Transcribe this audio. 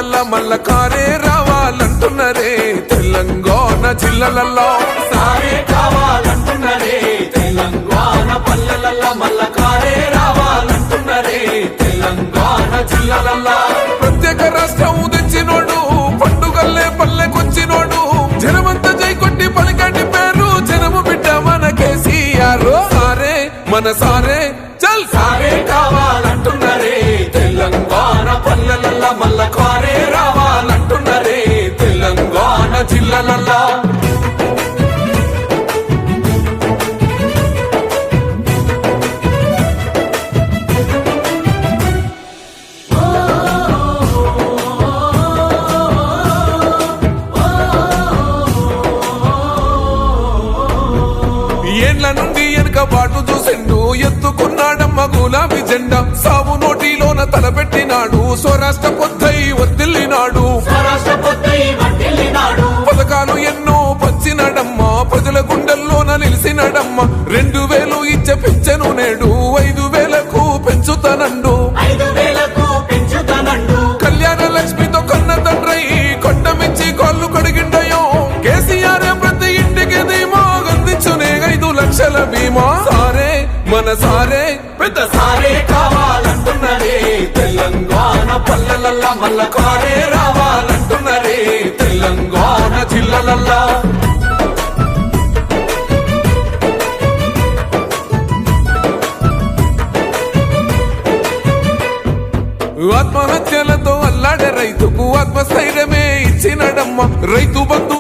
పల్లెలల్ల మల్ల కారే రావాలంటున్నరే తెలంగాణ జిల్లలల్లో సారే కావాలంటున్నరే తెలంగాణ పల్లెలల్ల మల్ల కారే రావాలంటున్నరే తెలంగాణ జిల్లలల్లో ప్రత్యేక రాష్ట్రం తెచ్చినోడు పండుగల్లే పల్లెకొచ్చినోడు జనమంతా జై కొట్టి పలికండి పేరు జనము బిడ్డ మన కేసీఆర్ సారే మన సారే చల్ సారే కావాలంటున్నరే తెలంగాణ పల్లెలల్ల మల్ల కారే రావాలంటున్నరే తెలంగాణ జిల్లలల్లో ఏండ్ల నుండి వెనుక బాటు చూసిండు ఎత్తుకున్నాడమ్మ గులాబీ జెండా సాగు నోటిలోన తలపెట్టినాడు స్వరాష్ట్ర పొద్దై వర్దిల్లినాడు పథకాలు ఎన్నో పంచినాడమ్మ ప్రజల గుండెల్లోన నిలిసినాడమ్మ 2000 ఇచ్చే పెంచెను నేడు 5000కు పెంచుతానండు కళ్యాణ లక్ష్మితో కన్న తండ్రై కొండమిచ్చి కాళ్ళు కడిగిండయో కేసీఆర్ ప్రతి ఇంటికి ధీమా అందించునే 5 లక్షల బీమా సారే మన సారే పెద్ద సారే కావాలంటున్నరే తెలంగాణ పల్లెలల్ల మల్ల కారే రావాలంటున్నరే తెలంగాణ జిల్లలల్లో ఆత్మహత్యలతో అల్లాడే రైతుకు ఆత్మస్థైర్యమే ఇచ్చినడమ్మ రైతు బంధు